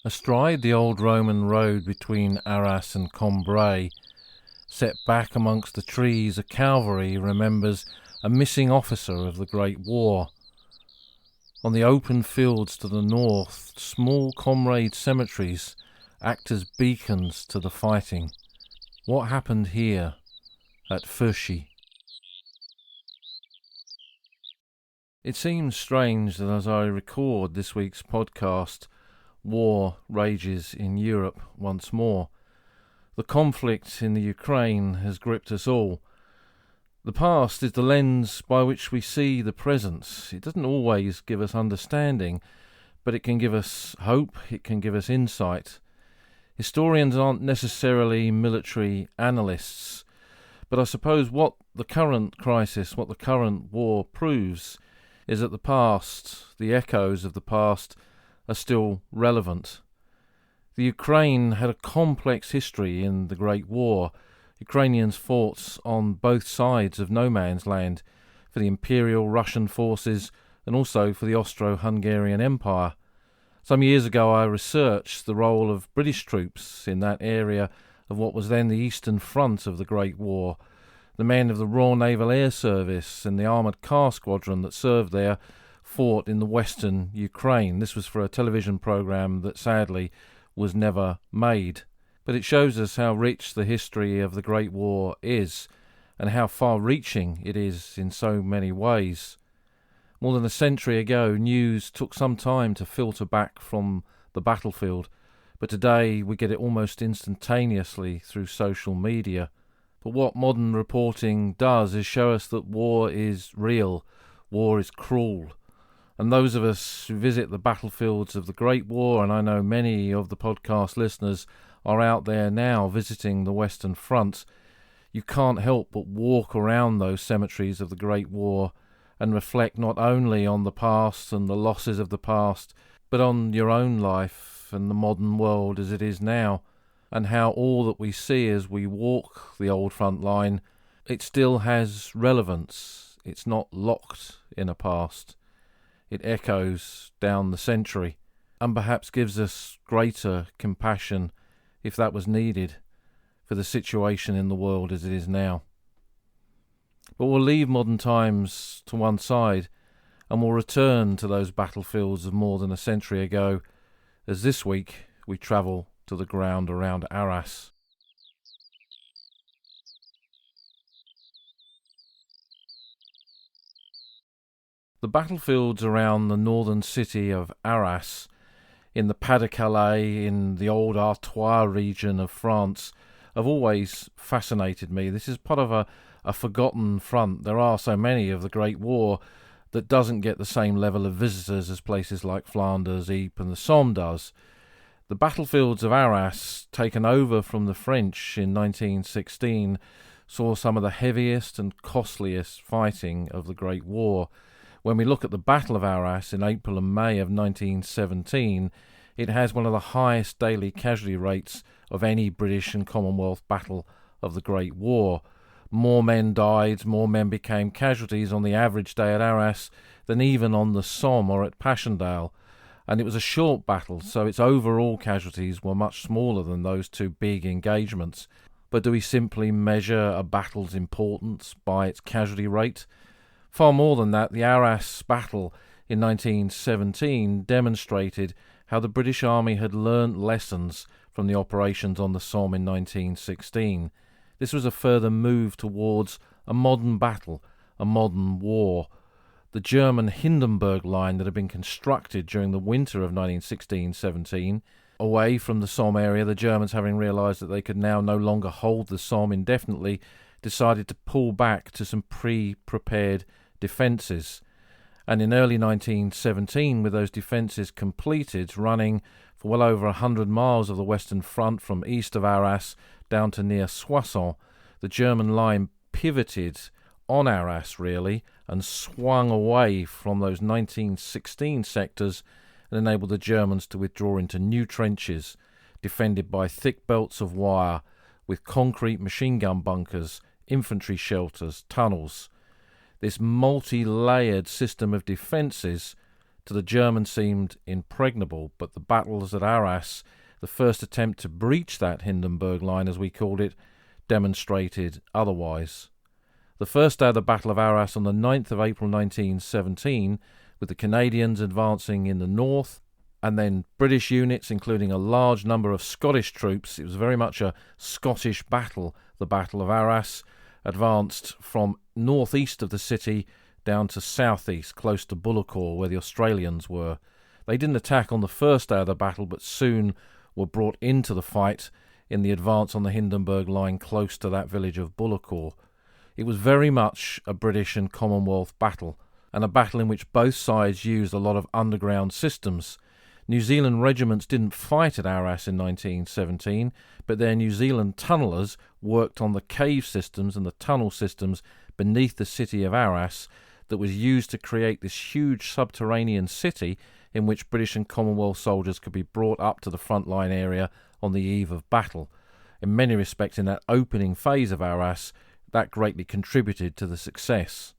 Astride the old Roman road between Arras and Cambrai, set back amongst the trees, a cavalry remembers a missing officer of the Great War. On the open fields to the north, small Comrade cemeteries act as beacons to the fighting. What happened here at Feuchy? It seems strange that as I record this week's podcast, war rages in Europe once more. The conflict in the Ukraine has gripped us all. The past is the lens by which we see the present. It doesn't always give us understanding, but it can give us hope, it can give us insight. Historians aren't necessarily military analysts, but I suppose what the current crisis, what the current war proves, is that the past, the echoes of the past, are still relevant. The Ukraine had a complex history in the Great War. Ukrainians fought on both sides of no man's land, for the Imperial Russian forces and also for the Austro-Hungarian Empire. Some years ago I researched the role of British troops in that area of what was then the Eastern Front of the Great War. The men of the Royal Naval Air Service and the Armoured Car Squadron that served there fought in the western Ukraine. This was for a television programme that sadly was never made. But it shows us how rich the history of the Great War is and how far-reaching it is in so many ways. More than a century ago, news took some time to filter back from the battlefield, but today we get it almost instantaneously through social media. But what modern reporting does is show us that war is real, war is cruel. And those of us who visit the battlefields of the Great War, and I know many of the podcast listeners are out there now visiting the Western Front, you can't help but walk around those cemeteries of the Great War and reflect not only on the past and the losses of the past, but on your own life and the modern world as it is now, and how all that we see as we walk the old front line, it still has relevance. It's not locked in a past. It echoes down the century and perhaps gives us greater compassion, if that was needed, for the situation in the world as it is now. But we'll leave modern times to one side and we'll return to those battlefields of more than a century ago as this week we travel to the ground around Arras. The battlefields around the northern city of Arras, in the Pas-de-Calais, in the old Artois region of France, have always fascinated me. This is part of a forgotten front. There are so many of the Great War that doesn't get the same level of visitors as places like Flanders, Ypres and the Somme does. The battlefields of Arras, taken over from the French in 1916, saw some of the heaviest and costliest fighting of the Great War. When we look at the Battle of Arras in April and May of 1917, it has one of the highest daily casualty rates of any British and Commonwealth battle of the Great War. More men died, more men became casualties on the average day at Arras than even on the Somme or at Passchendaele. And it was a short battle, so its overall casualties were much smaller than those two big engagements. But do we simply measure a battle's importance by its casualty rate? Far more than that, the Arras battle in 1917 demonstrated how the British Army had learnt lessons from the operations on the Somme in 1916. This was a further move towards a modern battle, a modern war. The German Hindenburg Line that had been constructed during the winter of 1916-17, away from the Somme area, the Germans, having realised that they could now no longer hold the Somme indefinitely, decided to pull back to some pre-prepared defences. And in early 1917, with those defences completed, running for well over 100 miles of the Western Front from east of Arras down to near Soissons, the German line pivoted on Arras, really, and swung away from those 1916 sectors and enabled the Germans to withdraw into new trenches, defended by thick belts of wire, with concrete machine gun bunkers, infantry shelters, tunnels. This multi-layered system of defences to the Germans seemed impregnable, but the battles at Arras, the first attempt to breach that Hindenburg line, as we called it, demonstrated otherwise. The first day of the Battle of Arras on the 9th of April 1917, with the Canadians advancing in the north, and then British units, including a large number of Scottish troops. It was very much a Scottish battle, the Battle of Arras, advanced from northeast of the city down to southeast, close to Bullecourt, where the Australians were. They didn't attack on the first day of the battle, but soon were brought into the fight in the advance on the Hindenburg line close to that village of Bullecourt. It was very much a British and Commonwealth battle, and a battle in which both sides used a lot of underground systems. New Zealand regiments didn't fight at Arras in 1917, but their New Zealand tunnellers worked on the cave systems and the tunnel systems beneath the city of Arras that was used to create this huge subterranean city in which British and Commonwealth soldiers could be brought up to the frontline area on the eve of battle. In many respects, in that opening phase of Arras, that greatly contributed to the success.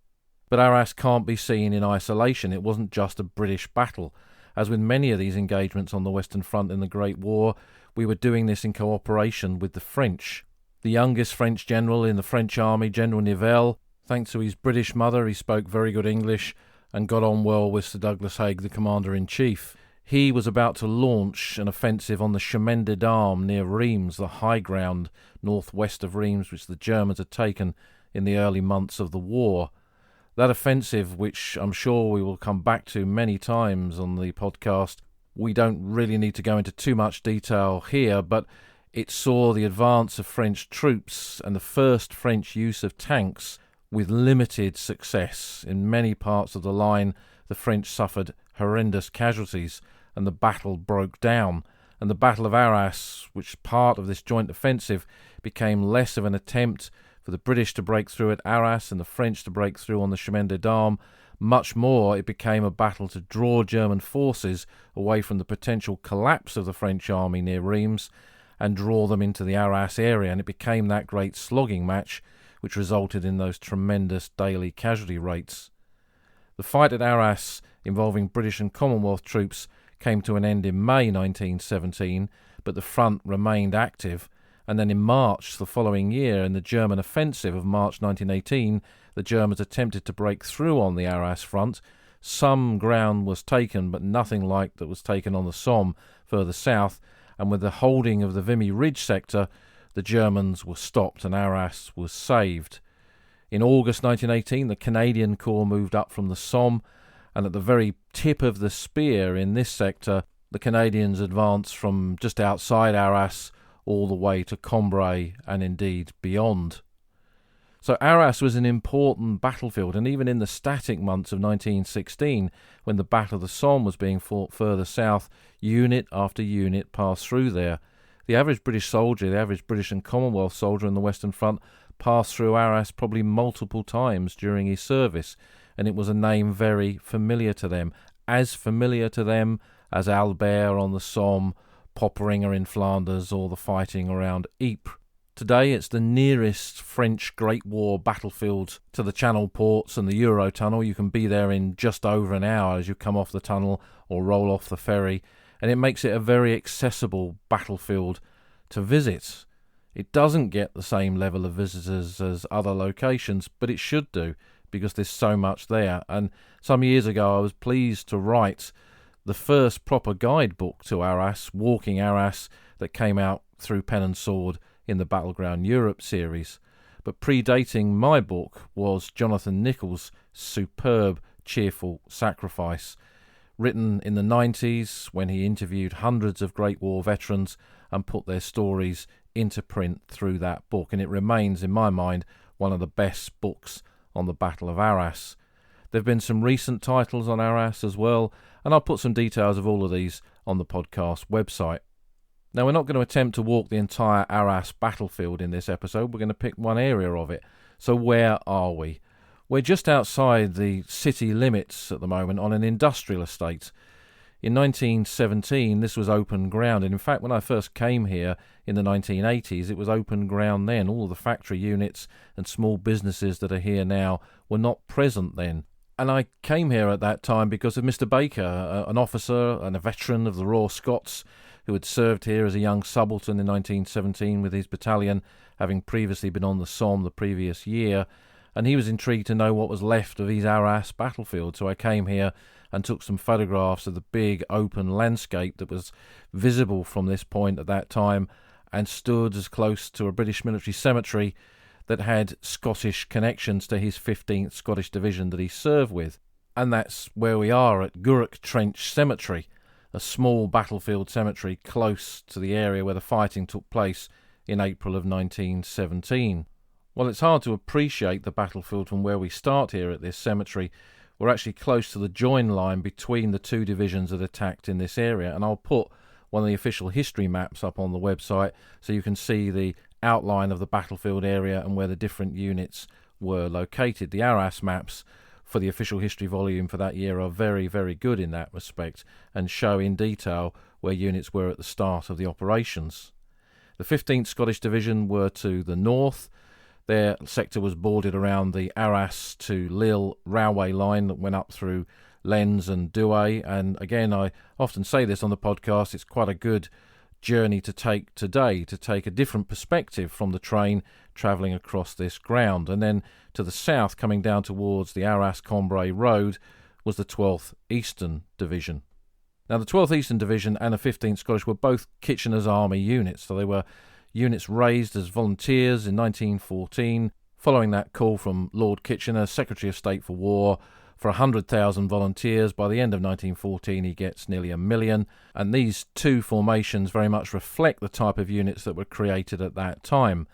But Arras can't be seen in isolation. It wasn't just a British battle. As with many of these engagements on the Western Front in the Great War, we were doing this in cooperation with the French. The youngest French general in the French army, General Nivelle, thanks to his British mother, he spoke very good English and got on well with Sir Douglas Haig, the Commander-in-Chief. He was about to launch an offensive on the Chemin des Dames near Reims, the high ground northwest of Reims, which the Germans had taken in the early months of the war. That offensive, which I'm sure we will come back to many times on the podcast, we don't really need to go into too much detail here, but it saw the advance of French troops and the first French use of tanks with limited success. In many parts of the line, the French suffered horrendous casualties, and the battle broke down. And the Battle of Arras, which part of this joint offensive, became less of an attempt for the British to break through at Arras and the French to break through on the Chemin des Dames. Much more, it became a battle to draw German forces away from the potential collapse of the French army near Reims and draw them into the Arras area, and it became that great slogging match which resulted in those tremendous daily casualty rates. The fight at Arras, involving British and Commonwealth troops, came to an end in May 1917, but the front remained active, and then in March the following year, in the German offensive of March 1918, the Germans attempted to break through on the Arras front. Some ground was taken, but nothing like that was taken on the Somme further south, and with the holding of the Vimy Ridge sector, the Germans were stopped and Arras was saved. In August 1918, the Canadian Corps moved up from the Somme, and at the very tip of the spear in this sector, the Canadians advanced from just outside Arras all the way to Cambrai and indeed beyond. So Arras was an important battlefield, and even in the static months of 1916, when the Battle of the Somme was being fought further south, unit after unit passed through there. The average British soldier, the average British and Commonwealth soldier on the Western Front, passed through Arras probably multiple times during his service, and it was a name very familiar to them, as familiar to them as Albert on the Somme, Popperinga in Flanders, or the fighting around Ypres. Today it's the nearest French Great War battlefield to the Channel ports and the Eurotunnel. You can be there in just over an hour as you come off the tunnel or roll off the ferry, and it makes it a very accessible battlefield to visit. It doesn't get the same level of visitors as other locations, but it should do, because there's so much there. And some years ago I was pleased to write the first proper guidebook to Arras, Walking Arras, that came out through Pen and Sword in the Battleground Europe series. But predating my book was Jonathan Nichols' superb Cheerful Sacrifice, written in the 90s when he interviewed hundreds of Great War veterans and put their stories into print through that book, and it remains, in my mind, one of the best books on the Battle of Arras. There have been some recent titles on Arras as well, and I'll put some details of all of these on the podcast website. Now, we're not going to attempt to walk the entire Arras battlefield in this episode. We're going to pick one area of it. So where are we? We're just outside the city limits at the moment on an industrial estate. In 1917, this was open ground, and in fact, when I first came here in the 1980s, it was open ground then. All of the factory units and small businesses that are here now were not present then. And I came here at that time because of Mr. Baker, an officer and a veteran of the Royal Scots who had served here as a young subaltern in 1917 with his battalion, having previously been on the Somme the previous year. And he was intrigued to know what was left of his Arras battlefield. So I came here and took some photographs of the big open landscape that was visible from this point at that time, and stood as close to a British military cemetery that had Scottish connections to his 15th Scottish Division that he served with. And that's where we are at Gourock Trench Cemetery, a small battlefield cemetery close to the area where the fighting took place in April of 1917. Well, it's hard to appreciate the battlefield from where we start here at this cemetery. We're actually close to the join line between the two divisions that attacked in this area, and I'll put one of the official history maps up on the website so you can see the outline of the battlefield area and where the different units were located. The Arras maps for the official history volume for that year are very, very good in that respect and show in detail where units were at the start of the operations. The 15th Scottish Division were to the north. Their sector was bordered around the Arras to Lille railway line that went up through Lens and Douai, and again I often say this on the podcast, it's quite a good journey to take today, to take a different perspective from the train travelling across this ground. And then to the south, coming down towards the Arras-Cambrai road, was the 12th Eastern Division. Now the 12th Eastern Division and the 15th Scottish were both Kitchener's Army units, so they were units raised as volunteers in 1914, following that call from Lord Kitchener, Secretary of State for War, for 100,000 volunteers. By the end of 1914 he gets nearly 1 million, and these two formations very much reflect the type of units that were created at that time.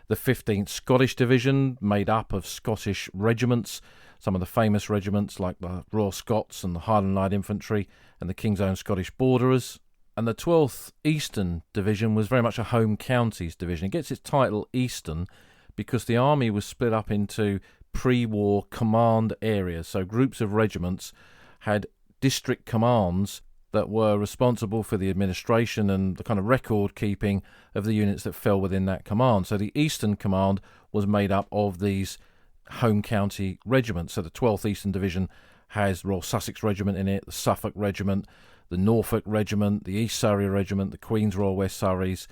The 15th Scottish Division, made up of Scottish regiments, some of the famous regiments like the Royal Scots and the Highland Light Infantry and the King's Own Scottish Borderers. And the 12th Eastern Division was very much a home counties division. It gets its title Eastern because the army was split up into pre-war command areas, so groups of regiments had district commands that were responsible for the administration and the kind of record keeping of the units that fell within that command. So the Eastern Command was made up of these home county regiments. So the 12th Eastern Division has Royal Sussex Regiment in it, the Suffolk Regiment, the Norfolk Regiment, the East Surrey Regiment, the Queen's Royal West Surreys,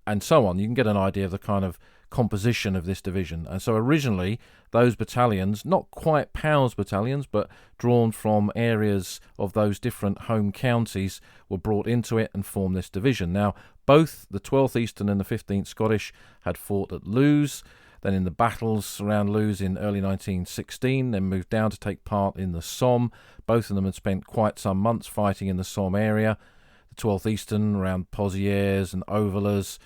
and so on. You can get an idea of the kind of composition of this division. And so originally those battalions, not quite POWs battalions, but drawn from areas of those different home counties, were brought into it and formed this division. Now both the 12th Eastern and the 15th Scottish had fought at Lewes, then in the battles around Lewes in early 1916, then moved down to take part in the Somme. Both of them had spent quite some months fighting in the Somme area. The 12th Eastern around Pozières and Overlers,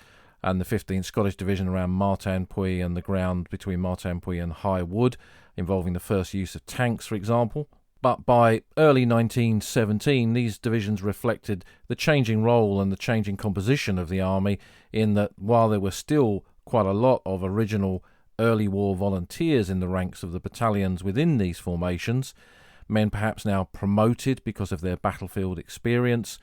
and the 15th Scottish Division around Martinpuy and the ground between Martinpuy and High Wood, involving the first use of tanks, for example. But by early 1917, these divisions reflected the changing role and the changing composition of the army, in that while there were still quite a lot of original early war volunteers in the ranks of the battalions within these formations, men perhaps now promoted because of their battlefield experience,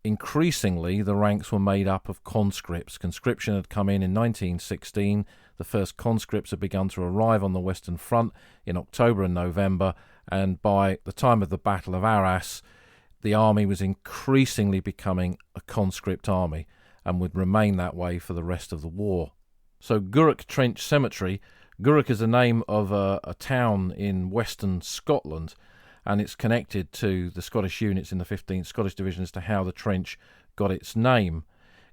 increasingly the ranks were made up of conscripts. Conscription had come in 1916. The first conscripts had begun to arrive on the Western Front in October and November, and by the time of the Battle of Arras, the army was increasingly becoming a conscript army and would remain that way for the rest of the war. So Gourock Trench Cemetery, Gourock is the name of a town in western Scotland, and it's connected to the Scottish units in the 15th Scottish Division as to how the trench got its name.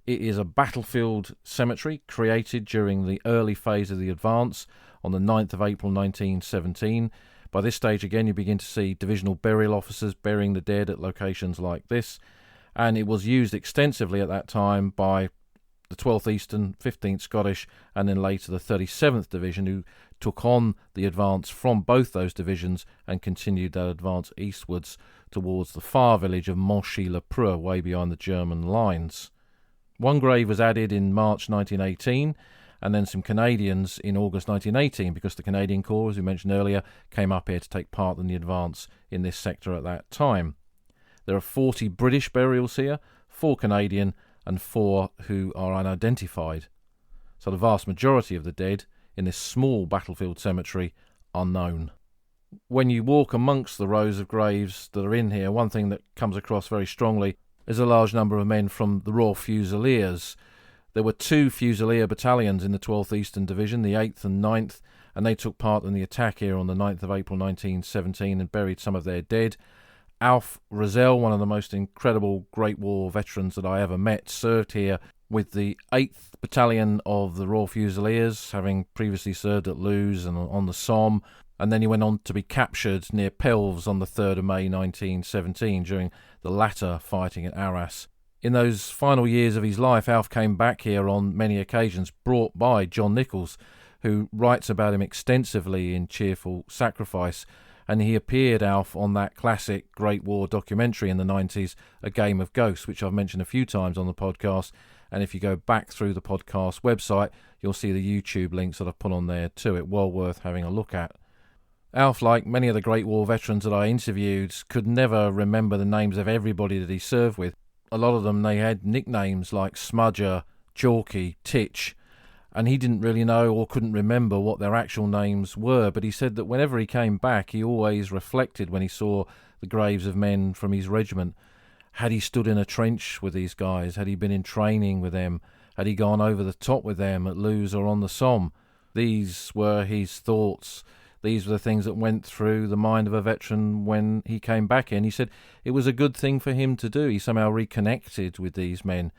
It is a battlefield cemetery created during the early phase of the advance on the 9th of April 1917. By this stage, again, you begin to see divisional burial officers burying the dead at locations like this, and it was used extensively at that time by the 12th Eastern, 15th Scottish, and then later the 37th Division, who took on the advance from both those divisions and continued that advance eastwards towards the far village of Monchy-le-Preux, way behind the German lines. One grave was added in March 1918, and then some Canadians in August 1918, because the Canadian Corps, as we mentioned earlier, came up here to take part in the advance in this sector at that time. There are 40 British burials here, 4 Canadian, and 4 who are unidentified. So the vast majority of the dead in this small battlefield cemetery are known. When you walk amongst the rows of graves that are in here, one thing that comes across very strongly is a large number of men from the Royal Fusiliers. There were 2 Fusilier battalions in the 12th Eastern Division, the 8th and 9th, and they took part in the attack here on the 9th of April 1917 and buried some of their dead. Alf Rozelle, one of the most incredible Great War veterans that I ever met, served here with the 8th Battalion of the Royal Fusiliers, having previously served at Luz and on the Somme, and then he went on to be captured near Pelves on the 3rd of May 1917 during the latter fighting at Arras. In those final years of his life, Alf came back here on many occasions, brought by John Nichols, who writes about him extensively in Cheerful Sacrifice, and he appeared, Alf, on that classic Great War documentary in the 90s, A Game of Ghosts, which I've mentioned a few times on the podcast, and if you go back through the podcast website, you'll see the YouTube links that I've put on there too. It's well worth having a look at. Alf, like many of the Great War veterans that I interviewed, could never remember the names of everybody that he served with. A lot of them, they had nicknames like Smudger, Chalky, Titch, and he didn't really know or couldn't remember what their actual names were, but he said that whenever he came back, he always reflected when he saw the graves of men from his regiment. Had he stood in a trench with these guys? Had he been in training with them? Had he gone over the top with them at Luz or on the Somme? These were his thoughts. These were the things that went through the mind of a veteran when he came back in. He said it was a good thing for him to do. He somehow reconnected with these men.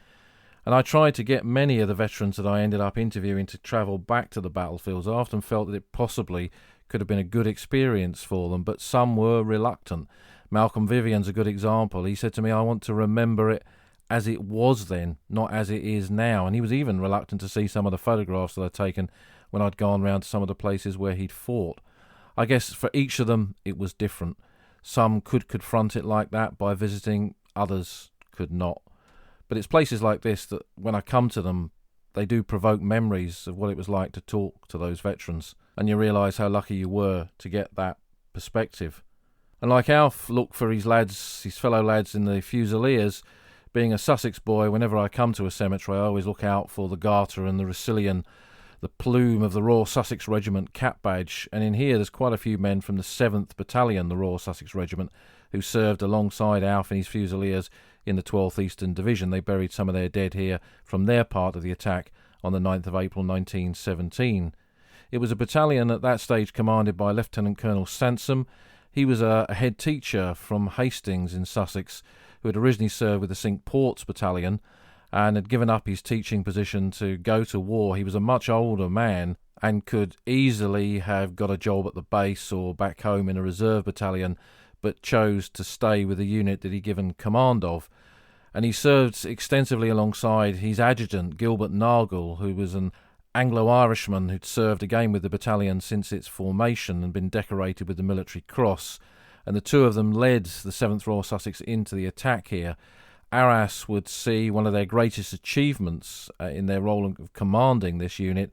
And I tried to get many of the veterans that I ended up interviewing to travel back to the battlefields. I often felt that it possibly could have been a good experience for them, but some were reluctant. Malcolm Vivian's a good example. He said to me, I want to remember it as it was then, not as it is now. And he was even reluctant to see some of the photographs that I'd taken when I'd gone round to some of the places where he'd fought. I guess for each of them it was different. Some could confront it like that by visiting, others could not. But it's places like this that when I come to them, they do provoke memories of what it was like to talk to those veterans, and you realise how lucky you were to get that perspective. And like Alf looked for his lads, his fellow lads in the Fusiliers, being a Sussex boy, whenever I come to a cemetery I always look out for the Garter and the Russillion, the plume of the Royal Sussex Regiment cap badge, and in here there's quite a few men from the 7th Battalion, the Royal Sussex Regiment, who served alongside Alf and his Fusiliers in the 12th Eastern Division. They buried some of their dead here from their part of the attack on the 9th of April 1917. It was a battalion at that stage commanded by Lieutenant Colonel Sansom. He was a head teacher from Hastings in Sussex, who had originally served with the Cinque Ports Battalion and had given up his teaching position to go to war. He was a much older man and could easily have got a job at the base or back home in a reserve battalion, but chose to stay with the unit that he'd given command of. And he served extensively alongside his adjutant, Gilbert Nargle, who was an Anglo-Irishman who'd served again with the battalion since its formation and been decorated with the Military Cross. And the two of them led the 7th Royal Sussex into the attack here. Arras would see one of their greatest achievements in their role of commanding this unit,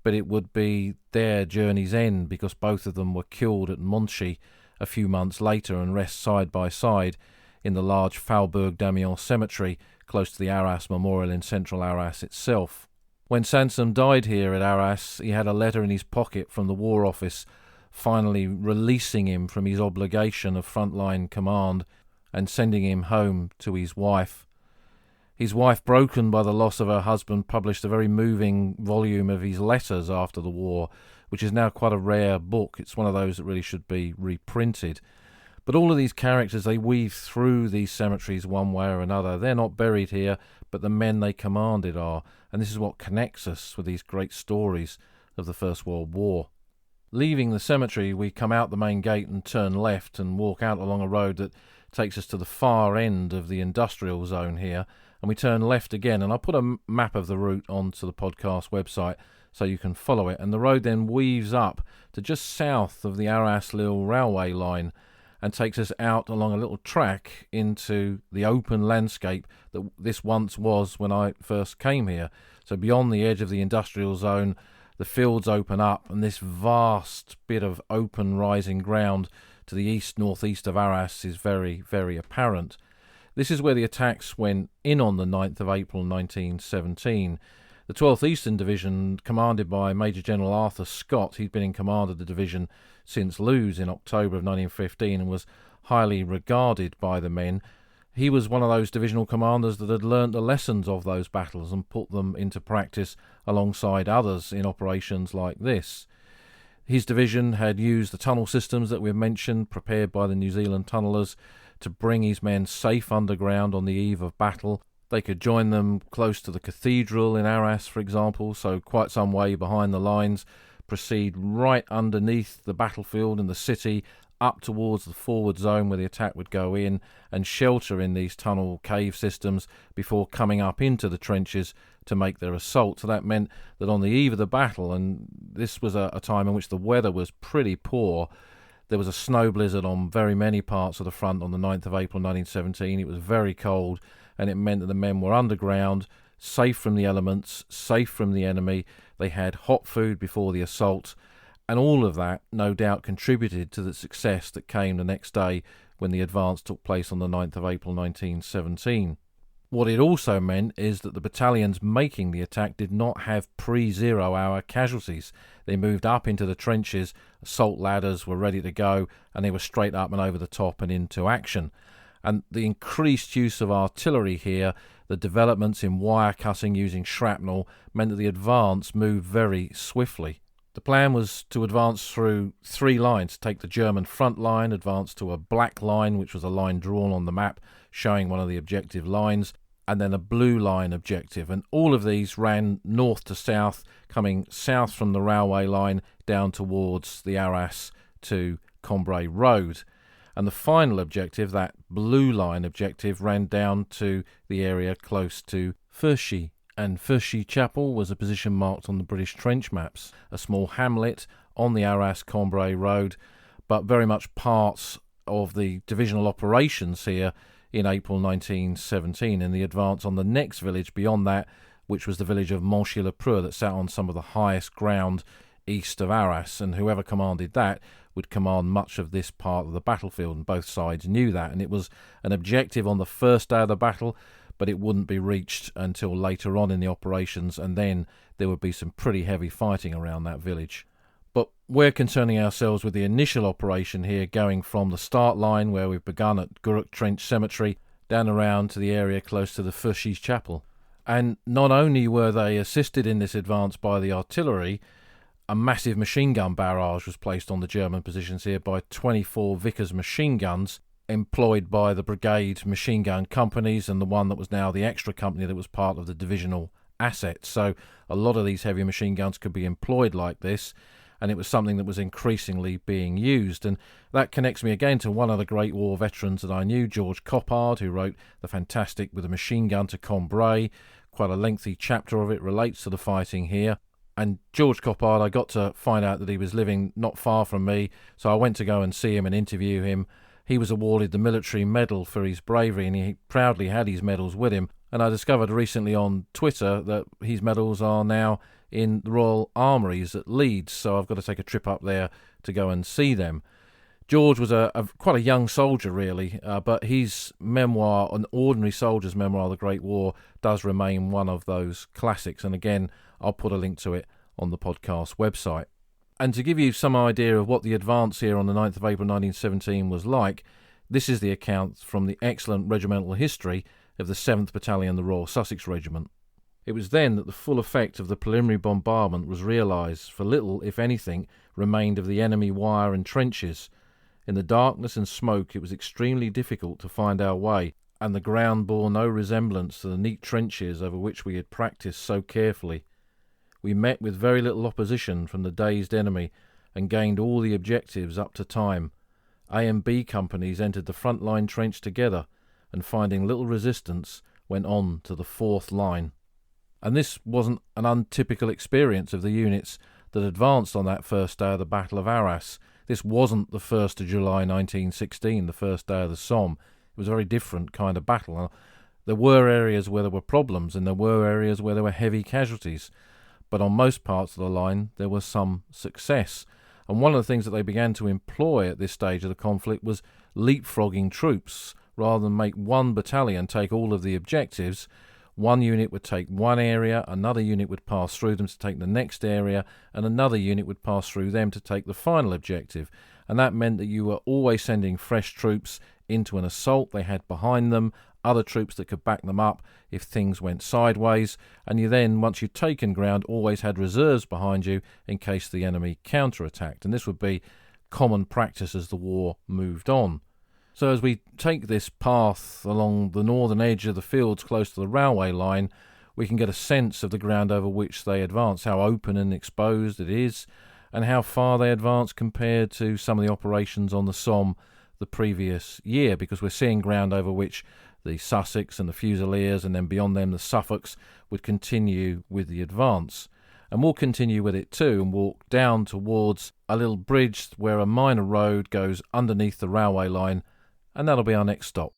but it would be their journey's end because both of them were killed at Monchy a few months later and rest side by side in the large Faubourg-Damiens cemetery close to the Arras Memorial in central Arras itself. When Sansom died here at Arras, he had a letter in his pocket from the War Office finally releasing him from his obligation of frontline command and sending him home to his wife. His wife, broken by the loss of her husband, published a very moving volume of his letters after the war, which is now quite a rare book. It's one of those that really should be reprinted. But all of these characters, they weave through these cemeteries one way or another. They're not buried here, but the men they commanded are, and this is what connects us with these great stories of the First World War. Leaving the cemetery, we come out the main gate and turn left and walk out along a road that takes us to the far end of the industrial zone here, and we turn left again, and I'll put a map of the route onto the podcast website so you can follow it, and the road then weaves up to just south of the Arras-Lille railway line and takes us out along a little track into the open landscape that this once was when I first came here. So beyond the edge of the industrial zone, the fields open up, and this vast bit of open rising ground to the east-northeast of Arras is very, very apparent. This is where the attacks went in on the 9th of April 1917. The 12th Eastern Division, commanded by Major General Arthur Scott, he'd been in command of the division since Lewes in October of 1915 and was highly regarded by the men. He was one of those divisional commanders that had learnt the lessons of those battles and put them into practice alongside others in operations like this. His division had used the tunnel systems that we've mentioned, prepared by the New Zealand tunnellers, to bring his men safe underground on the eve of battle. They could join them close to the cathedral in Arras, for example, so quite some way behind the lines, proceed right underneath the battlefield and the city, up towards the forward zone where the attack would go in, and shelter in these tunnel cave systems before coming up into the trenches to make their assault. So that meant that on the eve of the battle, and this was a time in which the weather was pretty poor, there was a snow blizzard on very many parts of the front on the 9th of April 1917. It was very cold, and it meant that the men were underground, safe from the elements, safe from the enemy. They had hot food before the assault, and all of that no doubt contributed to the success that came the next day when the advance took place on the 9th of April 1917. What it also meant is that the battalions making the attack did not have pre-0 hour casualties. They moved up into the trenches, assault ladders were ready to go, and they were straight up and over the top and into action. And the increased use of artillery here, the developments in wire cutting using shrapnel, meant that the advance moved very swiftly. The plan was to advance through 3 lines, take the German front line, advance to a black line, which was a line drawn on the map showing one of the objective lines, and then a blue line objective. And all of these ran north to south, coming south from the railway line down towards the Arras to Cambrai Road. And the final objective, that blue line objective, ran down to the area close to Feuchy. And Feuchy Chapel was a position marked on the British trench maps, a small hamlet on the Arras-Cambrai road, but very much parts of the divisional operations here in April 1917, and the advance on the next village beyond that, which was the village of Monchy-le-Preux, that sat on some of the highest ground east of Arras, and whoever commanded that would command much of this part of the battlefield, and both sides knew that, and it was an objective on the first day of the battle, but it wouldn't be reached until later on in the operations, and then there would be some pretty heavy fighting around that village. But we're concerning ourselves with the initial operation here, going from the start line where we've begun at Guruk Trench Cemetery down around to the area close to the Feuchy Chapel. And not only were they assisted in this advance by the artillery, a massive machine gun barrage was placed on the German positions here by 24 Vickers machine guns employed by the brigade machine gun companies and the one that was now the extra company that was part of the divisional assets. So a lot of these heavy machine guns could be employed like this, and it was something that was increasingly being used. And that connects me again to one of the Great War veterans that I knew, George Coppard, who wrote the fantastic With a Machine Gun to Comrade. Quite a lengthy chapter of it relates to the fighting here. And George Coppard, I got to find out that he was living not far from me, so I went to go and see him and interview him. He was awarded the military medal for his bravery, and he proudly had his medals with him. And I discovered recently on Twitter that his medals are now in the Royal Armouries at Leeds, so I've got to take a trip up there to go and see them. George was quite a young soldier, really, but his memoir, An Ordinary Soldier's Memoir of the Great War, does remain one of those classics. And again, I'll put a link to it on the podcast website. And to give you some idea of what the advance here on the 9th of April 1917 was like, this is the account from the excellent regimental history of the 7th Battalion, the Royal Sussex Regiment. It was then that the full effect of the preliminary bombardment was realised, for little, if anything, remained of the enemy wire and trenches. In the darkness and smoke it was extremely difficult to find our way, and the ground bore no resemblance to the neat trenches over which we had practised so carefully. We met with very little opposition from the dazed enemy, and gained all the objectives up to time. A and B companies entered the front line trench together, and finding little resistance, went on to the 4th line. And this wasn't an untypical experience of the units that advanced on that first day of the Battle of Arras. This wasn't the 1st of July 1916, the first day of the Somme. It was a very different kind of battle. There were areas where there were problems, and there were areas where there were heavy casualties. But on most parts of the line, there was some success. And one of the things that they began to employ at this stage of the conflict was leapfrogging troops. Rather than make one battalion take all of the objectives, One unit would take one area, another unit would pass through them to take the next area, and another unit would pass through them to take the final objective. And that meant that you were always sending fresh troops into an assault they had behind them, other troops that could back them up if things went sideways, and you then, once you'd taken ground, always had reserves behind you in case the enemy counterattacked. And this would be common practice as the war moved on. So as we take this path along the northern edge of the fields close to the railway line, we can get a sense of the ground over which they advance, how open and exposed it is, and how far they advance compared to some of the operations on the Somme the previous year, because we're seeing ground over which the Sussex and the Fusiliers, and then beyond them the Suffolks, would continue with the advance. And we'll continue with it too and walk down towards a little bridge where a minor road goes underneath the railway line, and that'll be our next stop.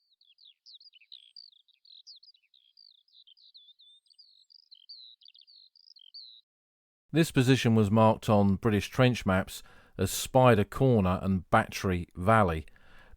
This position was marked on British trench maps as Spider Corner and Battery Valley.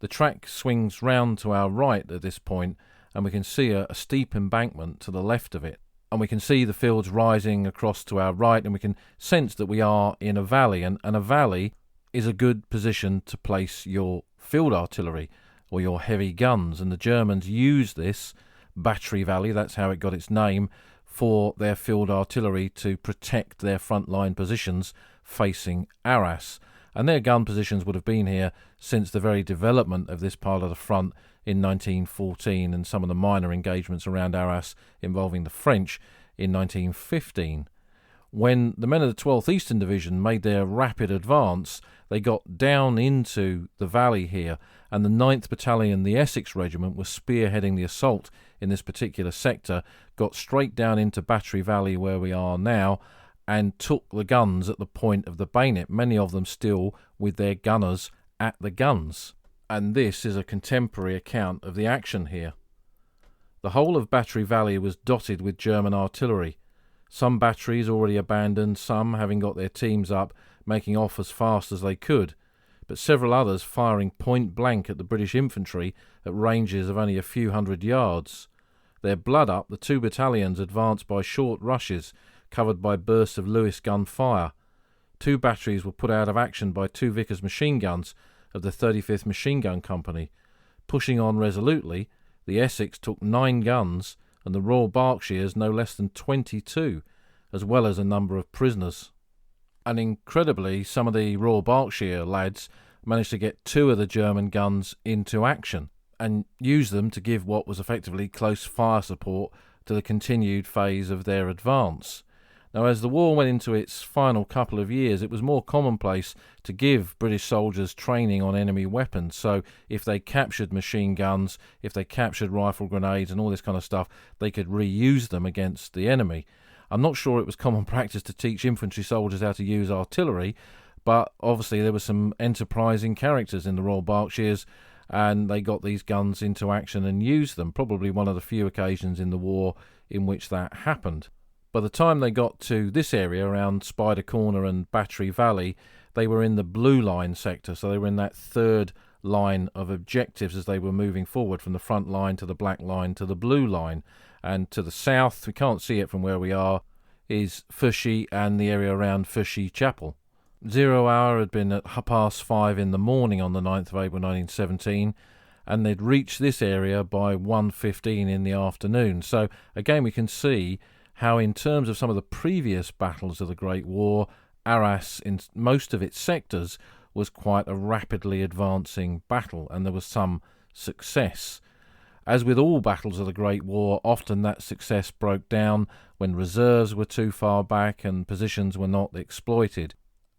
The track swings round to our right at this point, and we can see a steep embankment to the left of it. And we can see the fields rising across to our right, and we can sense that we are in a valley. And a valley is a good position to place your field artillery or your heavy guns. And the Germans use this Battery Valley, that's how it got its name, for their field artillery to protect their frontline positions facing Arras. And their gun positions would have been here since the very development of this part of the front in 1914 and some of the minor engagements around Arras involving the French in 1915. When the men of the 12th Eastern Division made their rapid advance, they got down into the valley here, and the 9th Battalion, the Essex Regiment, was spearheading the assault in this particular sector, got straight down into Battery Valley where we are now, and took the guns at the point of the bayonet, many of them still with their gunners at the guns. And this is a contemporary account of the action here. The whole of Battery Valley was dotted with German artillery, some batteries already abandoned, some having got their teams up, making off as fast as they could, but several others firing point blank at the British infantry at ranges of only a few hundred yards. Their blood up, the two battalions advanced by short rushes, covered by bursts of Lewis gun fire. Two batteries were put out of action by two Vickers machine guns of the 35th Machine Gun Company. Pushing on resolutely, the Essex took 9 guns and the Royal Berkshires no less than 22, as well as a number of prisoners. And incredibly, some of the Royal Berkshire lads managed to get 2 of the German guns into action and use them to give what was effectively close fire support to the continued phase of their advance. Now, as the war went into its final couple of years, it was more commonplace to give British soldiers training on enemy weapons. So if they captured machine guns, if they captured rifle grenades and all this kind of stuff, they could reuse them against the enemy. I'm not sure it was common practice to teach infantry soldiers how to use artillery, but obviously there were some enterprising characters in the Royal Berkshires, and they got these guns into action and used them, probably one of the few occasions in the war in which that happened. By the time they got to this area around Spider Corner and Battery Valley, they were in the blue line sector, so they were in that third line of objectives as they were moving forward from the front line to the black line to the blue line. And to the south, we can't see it from where we are, is Feuchy and the area around Feuchy Chapel. 0 hour had been at 5:30 in the morning on the 9th of April 1917, and they'd reached this area by 1:15 in the afternoon. So again, we can see how in terms of some of the previous battles of the Great War, Arras in most of its sectors was quite a rapidly advancing battle, and there was some success. As with all battles of the Great War, often that success broke down when reserves were too far back and positions were not exploited.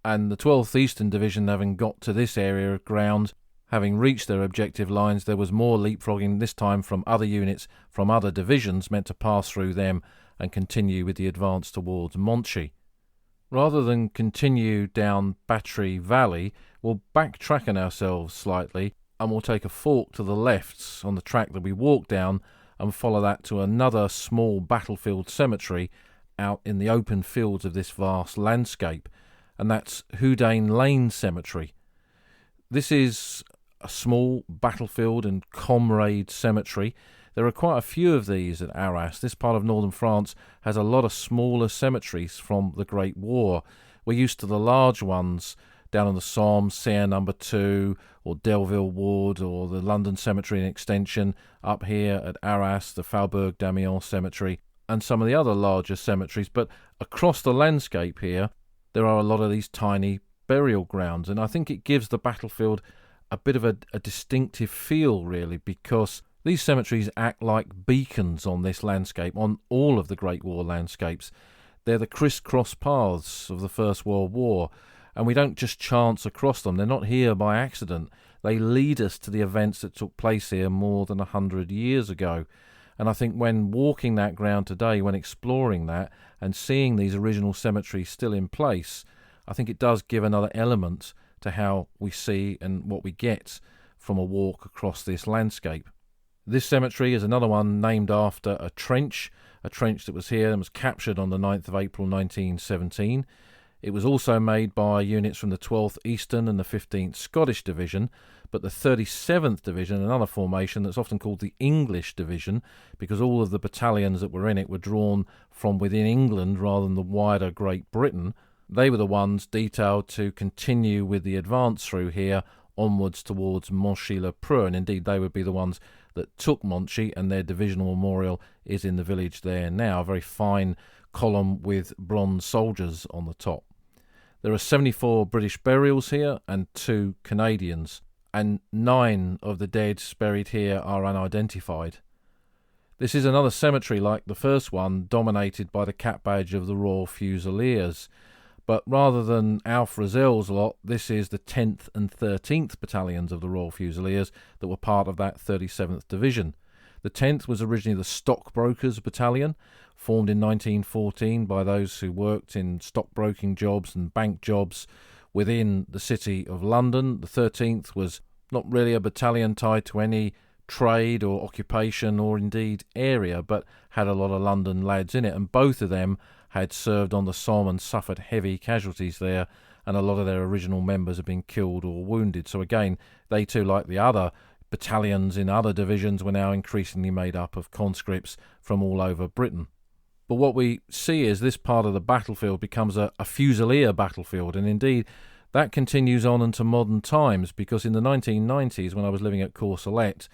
And the 12th Eastern Division, having got to this area of ground, having reached their objective lines, there was more leapfrogging, this time from other units from other divisions meant to pass through them and continue with the advance towards Monchy. Rather than continue down Battery Valley, we'll backtrack on ourselves slightly, and we'll take a fork to the left on the track that we walked down and follow that to another small battlefield cemetery out in the open fields of this vast landscape, and that's Houdain Lane Cemetery. This is a small battlefield and Comrade cemetery. There are quite a few of these at Arras. This part of northern France has a lot of smaller cemeteries from the Great War. We're used to the large ones down on the Somme, Serre No. 2, or Delville Wood, or the London Cemetery and Extension, up here at Arras, the Faubourg d'Amiens Cemetery, and some of the other larger cemeteries. But across the landscape here, there are a lot of these tiny burial grounds, and I think it gives the battlefield a bit of a distinctive feel, really, because these cemeteries act like beacons on this landscape, on all of the Great War landscapes. They're the criss-cross paths of the First World War, and we don't just chance across them. They're not here by accident. They lead us to the events that took place here more than 100 years ago. And I think when walking that ground today, when exploring that and seeing these original cemeteries still in place, I think it does give another element to how we see and what we get from a walk across this landscape. This cemetery is another one named after a trench that was here and was captured on the 9th of April 1917. It was also made by units from the 12th Eastern and the 15th Scottish Division, but the 37th Division, another formation that's often called the English Division, because all of the battalions that were in it were drawn from within England rather than the wider Great Britain. They were the ones detailed to continue with the advance through here onwards towards Monchy-le-Preux, and indeed they would be the ones that took Monchy, and their divisional memorial is in the village there now, a very fine column with bronze soldiers on the top. There are 74 British burials here and 2 Canadians, and 9 of the dead buried here are unidentified. This is another cemetery like the first one, dominated by the cap badge of the Royal Fusiliers. But rather than Alf Rozel's lot, this is the 10th and 13th Battalions of the Royal Fusiliers that were part of that 37th Division. The 10th was originally the Stockbrokers Battalion, formed in 1914 by those who worked in stockbroking jobs and bank jobs within the City of London. The 13th was not really a battalion tied to any trade or occupation or indeed area, but had a lot of London lads in it, and both of them had served on the Somme and suffered heavy casualties there, and a lot of their original members had been killed or wounded. So again, they too, like the other battalions in other divisions, were now increasingly made up of conscripts from all over Britain. But what we see is this part of the battlefield becomes a Fusilier battlefield, and indeed that continues on into modern times, because in the 1990s, when I was living at Courcelette,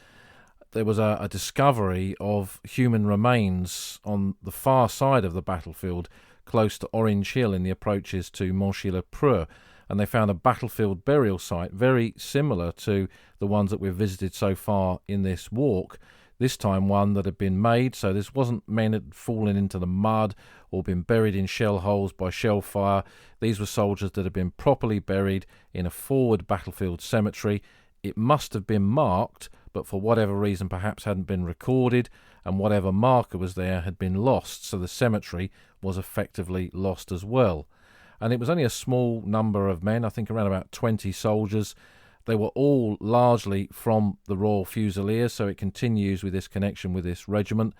there was a discovery of human remains on the far side of the battlefield, close to Orange Hill in the approaches to Monchy-le-Preux, and they found a battlefield burial site very similar to the ones that we've visited so far in this walk. This time one that had been made, so this wasn't men that had fallen into the mud or been buried in shell holes by shell fire. These were soldiers that had been properly buried in a forward battlefield cemetery. It must have been marked, but for whatever reason perhaps hadn't been recorded, and whatever marker was there had been lost, so the cemetery was effectively lost as well. And it was only a small number of men, I think around about 20 soldiers. They were all largely from the Royal Fusiliers, so it continues with this connection with this regiment.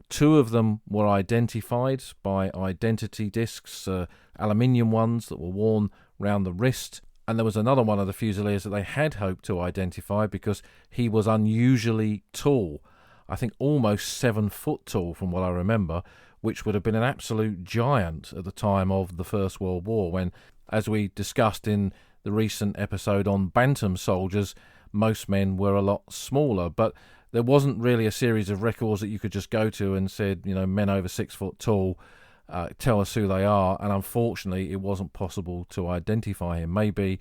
2 of them were identified by identity discs, aluminium ones that were worn round the wrist. And there was another one of the Fusiliers that they had hoped to identify because he was unusually tall. I think almost 7 foot tall from what I remember, which would have been an absolute giant at the time of the First World War, when, as we discussed in the recent episode on Bantam soldiers, most men were a lot smaller. But there wasn't really a series of records that you could just go to and said, men over 6 foot tall, tell us who they are, and unfortunately it wasn't possible to identify him. Maybe,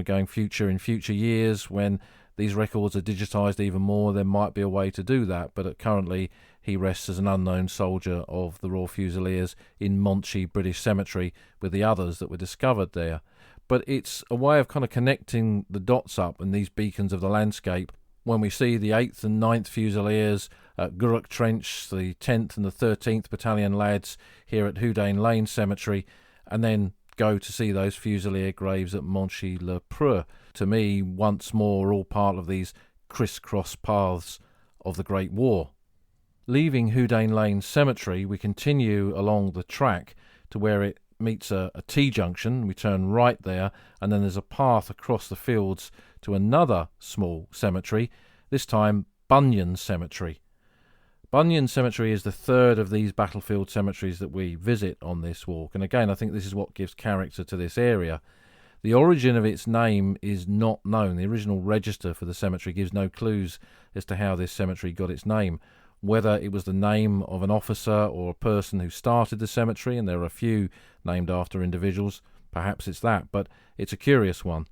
going in future years when these records are digitised even more, there might be a way to do that, but currently he rests as an unknown soldier of the Royal Fusiliers in Monchy British Cemetery with the others that were discovered there. But it's a way of kind of connecting the dots up and these beacons of the landscape when we see the 8th and 9th Fusiliers at Gurrock Trench, the 10th and the 13th Battalion lads here at Houdain Lane Cemetery, and then go to see those Fusilier graves at Monchy-le-Preux. To me, once more, all part of these criss-cross paths of the Great War. Leaving Houdain Lane Cemetery, we continue along the track to where it meets a T-junction. We turn right there, and then there's a path across the fields to another small cemetery, this time Bunyan Cemetery. Bunyan Cemetery is the third of these battlefield cemeteries that we visit on this walk, and again I think this is what gives character to this area. The origin of its name is not known. The original register for the cemetery gives no clues as to how this cemetery got its name, whether it was the name of an officer or a person who started the cemetery, and there are a few named after individuals. Perhaps it's that, but it's a curious one.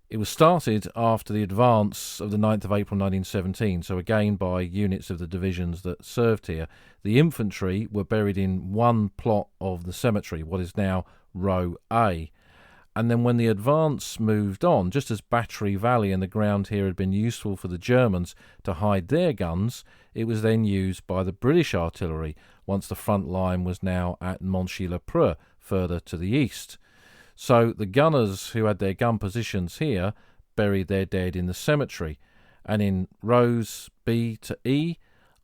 It was started after the advance of the 9th of April 1917, so again by units of the divisions that served here. The infantry were buried in one plot of the cemetery, what is now Row A. And then when the advance moved on, just as Battery Valley and the ground here had been useful for the Germans to hide their guns, it was then used by the British artillery once the front line was now at Monchy-le-Preux, further to the east. So the gunners who had their gun positions here buried their dead in the cemetery, and in rows B to E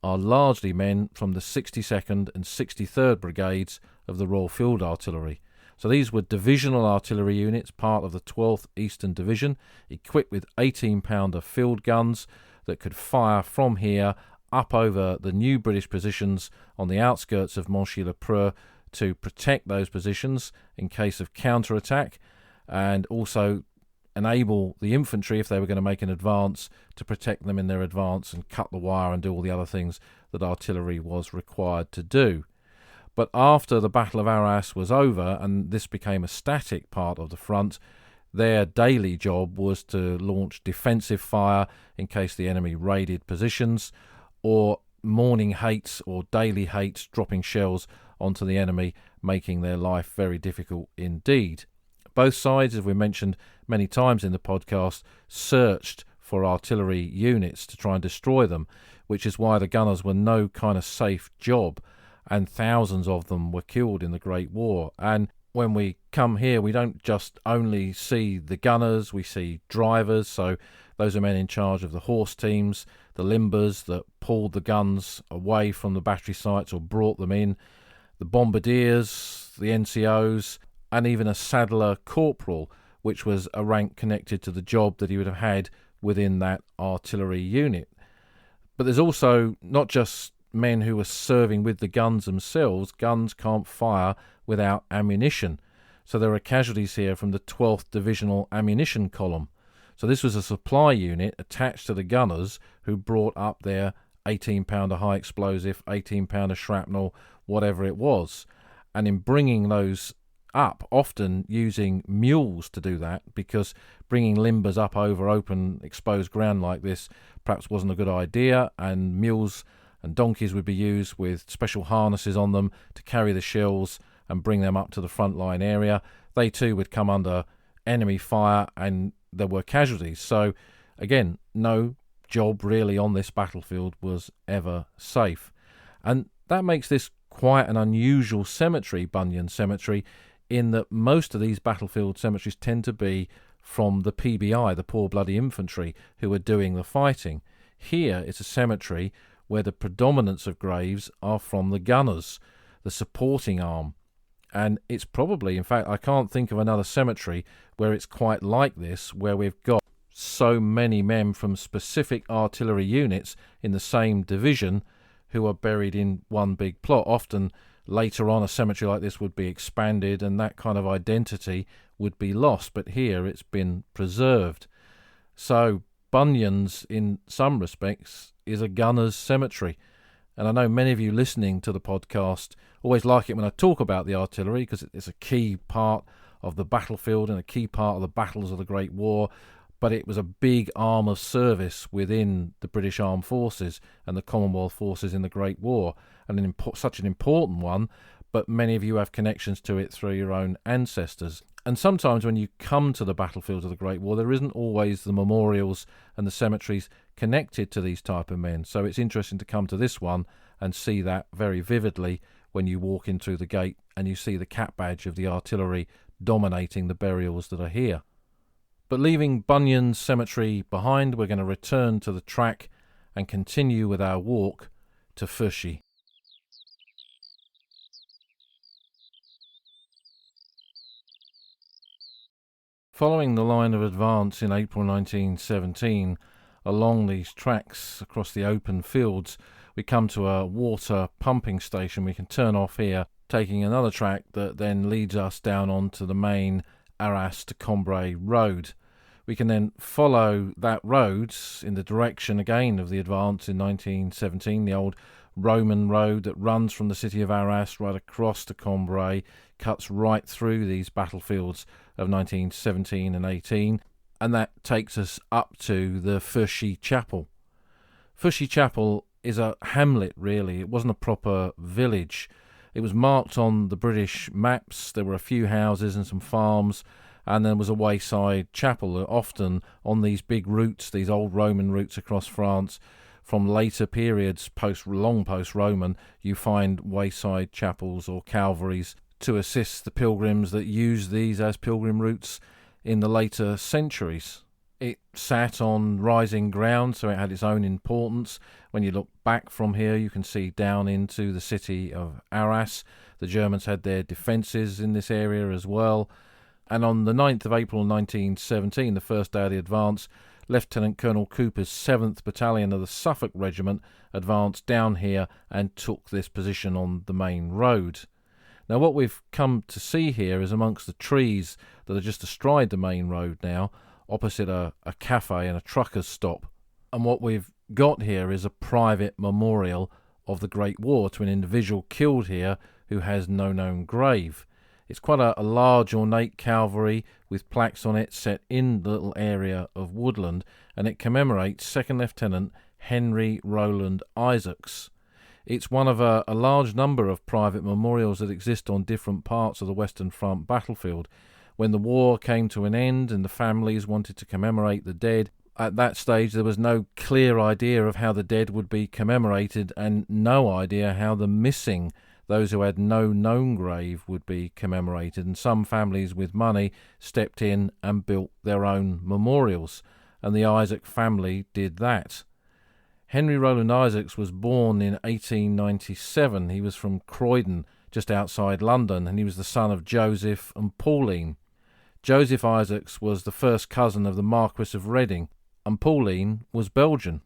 are largely men from the 62nd and 63rd Brigades of the Royal Field Artillery. So these were divisional artillery units, part of the 12th Eastern Division, equipped with 18-pounder field guns that could fire from here up over the new British positions on the outskirts of Monchy-le-Preux to protect those positions in case of counter-attack, and also enable the infantry, if they were going to make an advance, to protect them in their advance and cut the wire and do all the other things that artillery was required to do. But after the Battle of Arras was over and this became a static part of the front, their daily job was to launch defensive fire in case the enemy raided positions, or morning hates or daily hates, dropping shells onto the enemy, making their life very difficult indeed. Both sides, as we mentioned many times in the podcast, searched for artillery units to try and destroy them, which is why the gunners were no kind of safe job, and thousands of them were killed in the Great War. And when we come here, we don't just only see the gunners, we see drivers, so those are men in charge of the horse teams, the limbers that pulled the guns away from the battery sites or brought them in, the bombardiers, the NCOs, and even a saddler corporal, which was a rank connected to the job that he would have had within that artillery unit. But there's also not just men who were serving with the guns themselves. Guns can't fire without ammunition. So there are casualties here from the 12th Divisional Ammunition Column. So this was a supply unit attached to the gunners who brought up their 18-pounder high explosive, 18-pounder shrapnel, whatever it was. And in bringing those up, often using mules to do that, because bringing limbers up over open exposed ground like this perhaps wasn't a good idea, and mules and donkeys would be used with special harnesses on them to carry the shells and bring them up to the front line area. They too would come under enemy fire and there were casualties. So again, no job really on this battlefield was ever safe. And that makes this quite an unusual cemetery, Bunyan Cemetery, in that most of these battlefield cemeteries tend to be from the PBI, the Poor Bloody Infantry, who are doing the fighting. Here it's a cemetery where the predominance of graves are from the gunners, the supporting arm. And it's probably, in fact, I can't think of another cemetery where it's quite like this, where we've got so many men from specific artillery units in the same division who are buried in one big plot. Often later on a cemetery like this would be expanded and that kind of identity would be lost, but here it's been preserved. So Bunyan's, in some respects, is a gunner's cemetery. And I know many of you listening to the podcast always like it when I talk about the artillery, because it's a key part of the battlefield and a key part of the battles of the Great War. But it was a big arm of service within the British Armed Forces and the Commonwealth Forces in the Great War, and such an important one, but many of you have connections to it through your own ancestors. And sometimes when you come to the battlefields of the Great War, there isn't always the memorials and the cemeteries connected to these type of men. So it's interesting to come to this one and see that very vividly when you walk in through the gate and you see the cap badge of the artillery dominating the burials that are here. But leaving Bunyan's cemetery behind, we're going to return to the track and continue with our walk to Feuchy. Following the line of advance in April 1917 along these tracks across the open fields, we come to a water pumping station. We can turn off here, taking another track that then leads us down onto the main Arras to Cambrai road. We can then follow that road in the direction again of the advance in 1917, the old Roman road that runs from the city of Arras right across to Cambrai, cuts right through these battlefields of 1917 and 18, and that takes us up to the Feuchy Chapel. Feuchy Chapel is a hamlet, really. It wasn't a proper village. It was marked on the British maps. There were a few houses and some farms, and there was a wayside chapel. Often on these big routes, these old Roman routes across France, from later periods, long post-Roman, you find wayside chapels or calvaries to assist the pilgrims that used these as pilgrim routes in the later centuries. It sat on rising ground, so it had its own importance. When you look back from here, you can see down into the city of Arras. The Germans had their defences in this area as well. And on the 9th of April 1917, the first day of the advance, Lieutenant Colonel Cooper's 7th Battalion of the Suffolk Regiment advanced down here and took this position on the main road. Now what we've come to see here is amongst the trees that are just astride the main road now, opposite a cafe and a trucker's stop. And what we've got here is a private memorial of the Great War to an individual killed here who has no known grave. It's quite a large ornate calvary with plaques on it set in the little area of woodland, and it commemorates 2nd Lieutenant Henry Rowland Isaacs. It's one of a large number of private memorials that exist on different parts of the Western Front battlefield. When the war came to an end and the families wanted to commemorate the dead, at that stage there was no clear idea of how the dead would be commemorated and no idea how the missing, those who had no known grave, would be commemorated, and some families with money stepped in and built their own memorials, and the Isaac family did that. Henry Rowland Isaacs was born in 1897. He was from Croydon, just outside London, and he was the son of Joseph and Pauline. Joseph Isaacs was the first cousin of the Marquis of Reading, and Pauline was Belgian.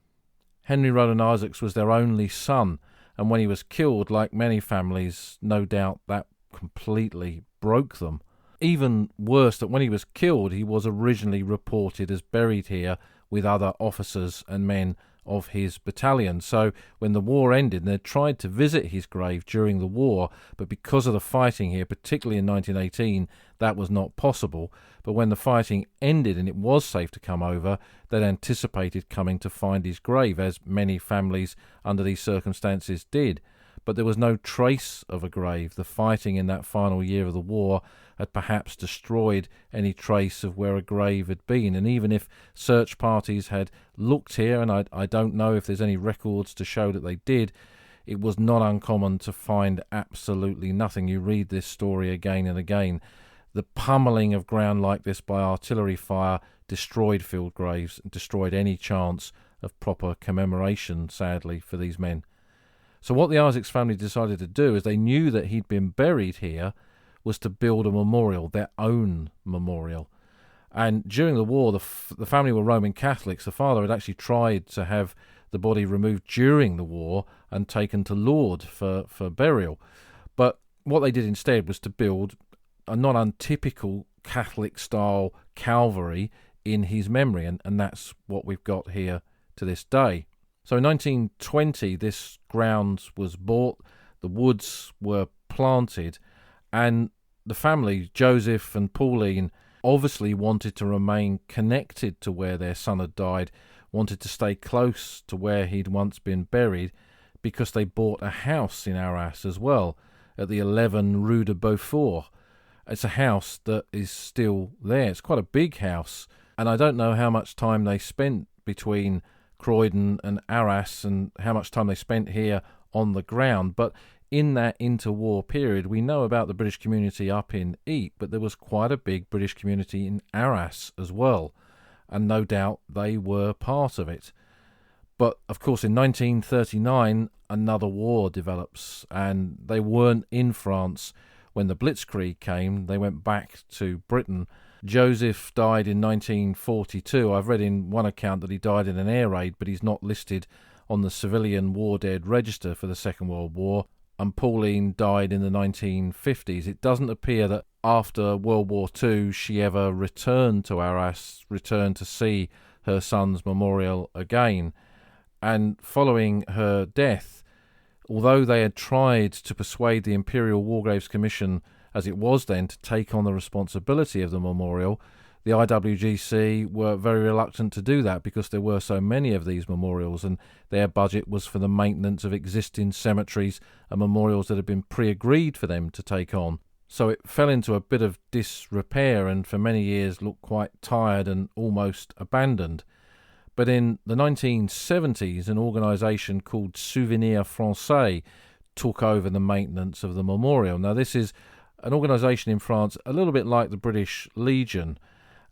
Henry Rowland Isaacs was their only son, and when he was killed, like many families, no doubt that completely broke them. Even worse, that when he was killed, he was originally reported as buried here with other officers and men of his battalion. So when the war ended, they tried to visit his grave during the war, but because of the fighting here, particularly in 1918, that was not possible. But when the fighting ended and it was safe to come over, they'd anticipated coming to find his grave, as many families under these circumstances did. But there was no trace of a grave. The fighting in that final year of the war had perhaps destroyed any trace of where a grave had been. And even if search parties had looked here, and I don't know if there's any records to show that they did, it was not uncommon to find absolutely nothing. You read this story again and again. The pummeling of ground like this by artillery fire destroyed field graves and destroyed any chance of proper commemoration, sadly, for these men. So what the Isaacs family decided to do, is they knew that he'd been buried here, was to build a memorial, their own memorial. And during the war, the family were Roman Catholics. The father had actually tried to have the body removed during the war and taken to Lourdes for burial. But what they did instead was to build a not untypical Catholic-style Calvary in his memory, and that's what we've got here to this day. So in 1920, this ground was bought, the woods were planted, and the family, Joseph and Pauline, obviously wanted to remain connected to where their son had died, wanted to stay close to where he'd once been buried, because they bought a house in Arras as well, at the 11 Rue de Beaufort. It's a house that is still there. It's quite a big house, and I don't know how much time they spent between Croydon and Arras and how much time they spent here on the ground, but in that interwar period, we know about the British community up in Ypres, but there was quite a big British community in Arras as well, and no doubt they were part of it. But of course in 1939 another war develops, and they weren't in France when the Blitzkrieg came. They went back to Britain. Joseph died in 1942. I've read in one account that he died in an air raid, but he's not listed on the civilian war dead register for the Second World War, and Pauline died in the 1950s. It doesn't appear that after World War II she ever returned to Arras, returned to see her son's memorial again. And following her death, although they had tried to persuade the Imperial War Graves Commission, as it was then, to take on the responsibility of the memorial, the IWGC were very reluctant to do that because there were so many of these memorials, and their budget was for the maintenance of existing cemeteries and memorials that had been pre-agreed for them to take on. So it fell into a bit of disrepair and for many years looked quite tired and almost abandoned. But in the 1970s, an organisation called Souvenir Français took over the maintenance of the memorial. Now, this is an organisation in France a little bit like the British Legion,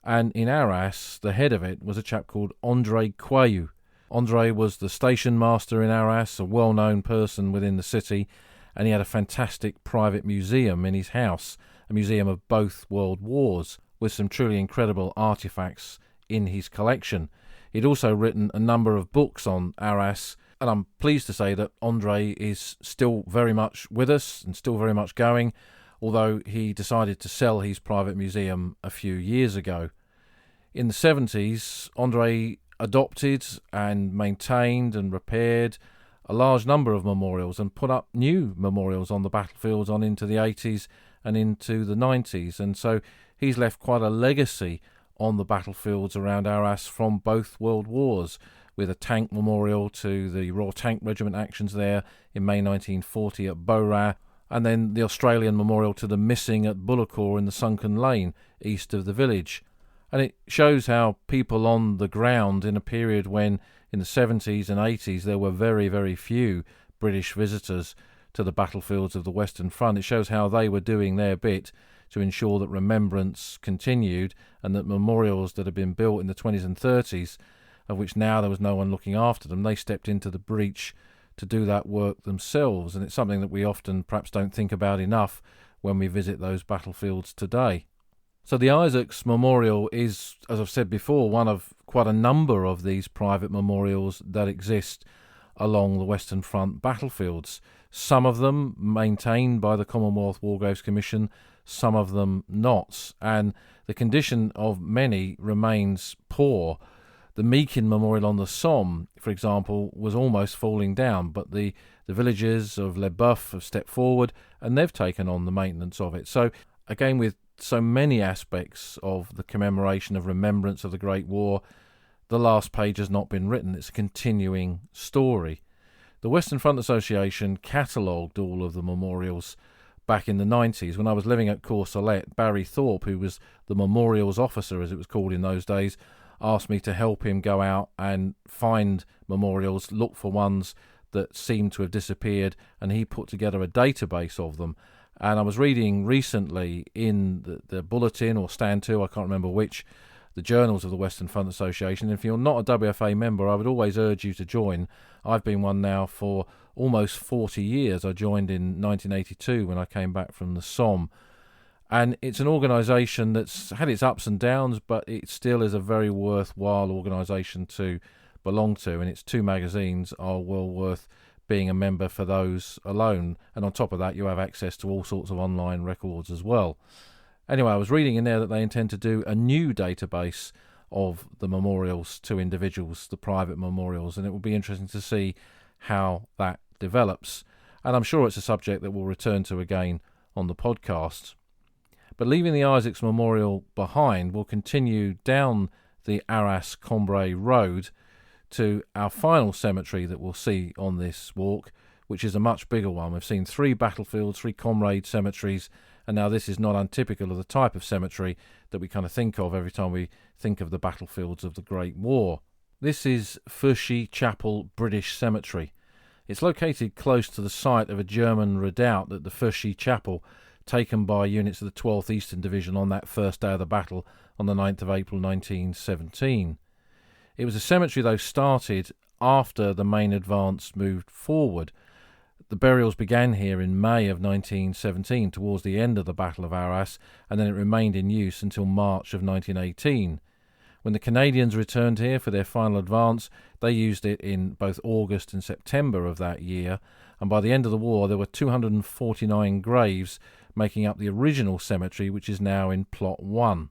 and in Arras, the head of it was a chap called André Coyou. André was the station master in Arras, a well-known person within the city, and he had a fantastic private museum in his house, a museum of both world wars, with some truly incredible artefacts in his collection. He'd also written a number of books on Arras, and I'm pleased to say that André is still very much with us and still very much going, although he decided to sell his private museum a few years ago. In the 70s, André adopted and maintained and repaired a large number of memorials and put up new memorials on the battlefields on into the 80s and into the 90s. And so he's left quite a legacy on the battlefields around Arras from both world wars, with a tank memorial to the Royal Tank Regiment actions there in May 1940 at Beaurain, and then the Australian memorial to the missing at Bullecourt in the Sunken Lane east of the village. And it shows how people on the ground, in a period when in the 70s and 80s there were very, very few British visitors to the battlefields of the Western Front, it shows how they were doing their bit to ensure that remembrance continued, and that memorials that had been built in the 20s and 30s, of which now there was no one looking after them, they stepped into the breach to do that work themselves. And it's something that we often perhaps don't think about enough when we visit those battlefields today. So the Isaacs Memorial is, as I've said before, one of quite a number of these private memorials that exist along the Western Front battlefields. Some of them maintained by the Commonwealth War Graves Commission, some of them not. And the condition of many remains poor. The Meakin Memorial on the Somme, for example, was almost falling down, but the villagers of Le Boeuf have stepped forward and they've taken on the maintenance of it. So again, with so many aspects of the commemoration of remembrance of the Great War, the last page has not been written. It's a continuing story. The Western Front Association catalogued all of the memorials back in the 90s. When I was living at Courcelette, Barry Thorpe, who was the memorials officer, as it was called in those days, asked me to help him go out and find memorials, look for ones that seemed to have disappeared, and he put together a database of them. And I was reading recently in the Bulletin or Stand 2, I can't remember which, the journals of the Western Front Association. If you're not a WFA member, I would always urge you to join. I've been one now for almost 40 years. I joined in 1982 when I came back from the Somme. And it's an organisation that's had its ups and downs, but it still is a very worthwhile organisation to belong to. And its two magazines are well worth being a member for those alone. And on top of that, you have access to all sorts of online records as well. Anyway, I was reading in there that they intend to do a new database of the memorials to individuals, the private memorials, and it will be interesting to see how that develops. And I'm sure it's a subject that we'll return to again on the podcast. But leaving the Isaacs Memorial behind, we'll continue down the Arras-Cambrai road to our final cemetery that we'll see on this walk, which is a much bigger one. We've seen 3 battlefields, 3 Comrade cemeteries, and now this is not untypical of the type of cemetery that we kind of think of every time we think of the battlefields of the Great War. This is Feuchy Chapel British Cemetery. It's located close to the site of a German redoubt at the Feuchy Chapel, taken by units of the 12th Eastern Division on that first day of the battle on the 9th of April 1917. It was a cemetery, though, started after the main advance moved forward. The burials began here in May of 1917, towards the end of the Battle of Arras, and then it remained in use until March of 1918. When the Canadians returned here for their final advance, they used it in both August and September of that year, and by the end of the war there were 249 graves making up the original cemetery, which is now in Plot 1.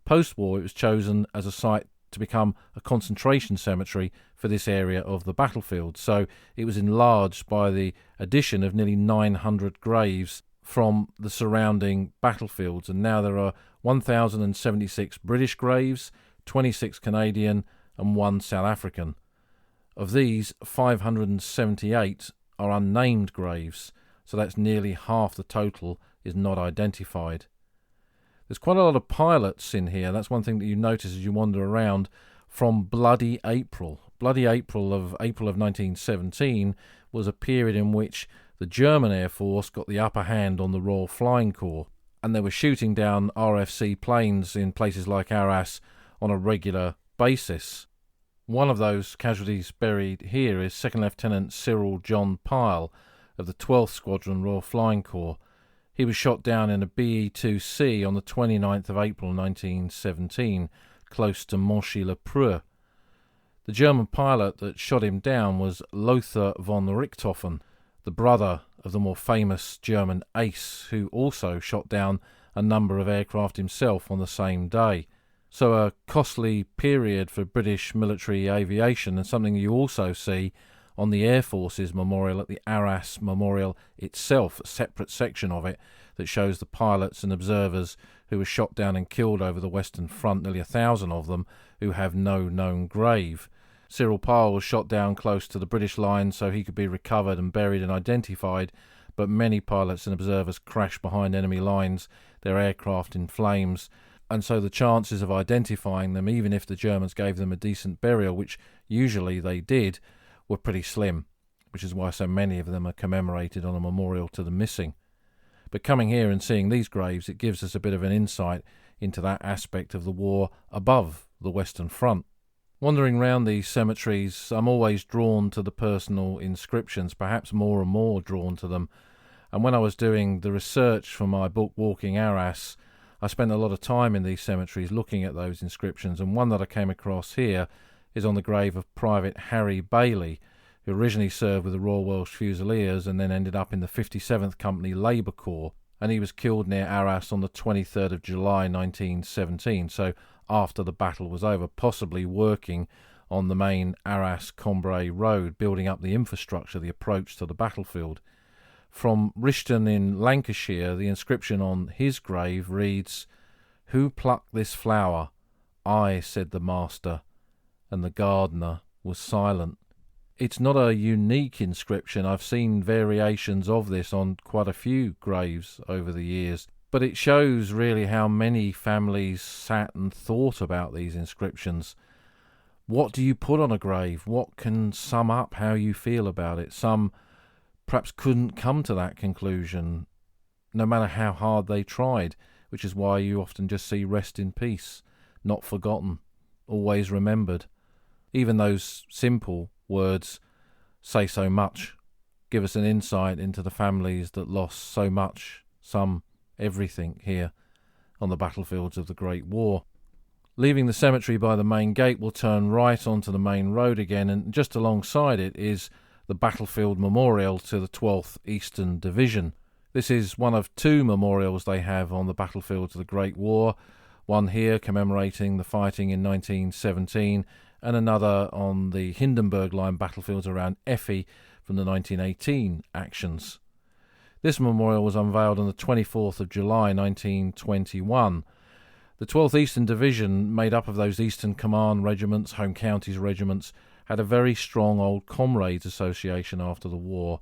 Post-war it was chosen as a site to become a concentration cemetery for this area of the battlefield, so it was enlarged by the addition of nearly 900 graves from the surrounding battlefields, and now there are 1,076 British graves, 26 Canadian and 1 South African. Of these, 578 are unnamed graves, so that's nearly half the total is not identified. There's quite a lot of pilots in here. That's one thing that you notice as you wander around from Bloody April. Bloody April of 1917 was a period in which the German Air Force got the upper hand on the Royal Flying Corps, and they were shooting down RFC planes in places like Arras on a regular basis. One of those casualties buried here is Second Lieutenant Cyril John Pyle of the 12th Squadron Royal Flying Corps. He was shot down in a BE-2C on the 29th of April 1917, close to Monchy-le-Preux. The German pilot that shot him down was Lothar von Richthofen, the brother of the more famous German ace, who also shot down a number of aircraft himself on the same day. So a costly period for British military aviation, and something you also see on the Air Force's memorial at the Arras Memorial itself, a separate section of it that shows the pilots and observers who were shot down and killed over the Western Front, nearly 1,000 of them, who have no known grave. Cyril Pyle was shot down close to the British lines so he could be recovered and buried and identified, but many pilots and observers crashed behind enemy lines, their aircraft in flames, and so the chances of identifying them, even if the Germans gave them a decent burial, which usually they did, were pretty slim, which is why so many of them are commemorated on a memorial to the missing. But coming here and seeing these graves, it gives us a bit of an insight into that aspect of the war above the Western Front. Wandering round these cemeteries, I'm always drawn to the personal inscriptions, perhaps more and more drawn to them. And when I was doing the research for my book Walking Arras, I spent a lot of time in these cemeteries looking at those inscriptions, and one that I came across here is on the grave of Private Harry Bailey, who originally served with the Royal Welsh Fusiliers and then ended up in the 57th Company Labour Corps, and he was killed near Arras on the 23rd of July 1917, so after the battle was over, possibly working on the main Arras-Cambrai road, building up the infrastructure, the approach to the battlefield. From Rishton in Lancashire, the inscription on his grave reads, "Who plucked this flower? I, said the master, and the gardener was silent." It's not a unique inscription. I've seen variations of this on quite a few graves over the years, but it shows really how many families sat and thought about these inscriptions. What do you put on a grave? What can sum up how you feel about it? Some perhaps couldn't come to that conclusion, no matter how hard they tried, which is why you often just see rest in peace, not forgotten, always remembered. Even those simple words say so much, give us an insight into the families that lost so much, some everything here on the battlefields of the Great War. Leaving the cemetery by the main gate, we'll turn right onto the main road again, and just alongside it is the battlefield memorial to the 12th Eastern Division. This is one of two memorials they have on the battlefields of the Great War, one here commemorating the fighting in 1917, and another on the Hindenburg Line battlefields around Effie from the 1918 actions. This memorial was unveiled on the 24th of July 1921. The 12th Eastern Division, made up of those Eastern Command regiments, Home Counties regiments, had a very strong old Comrades association after the war.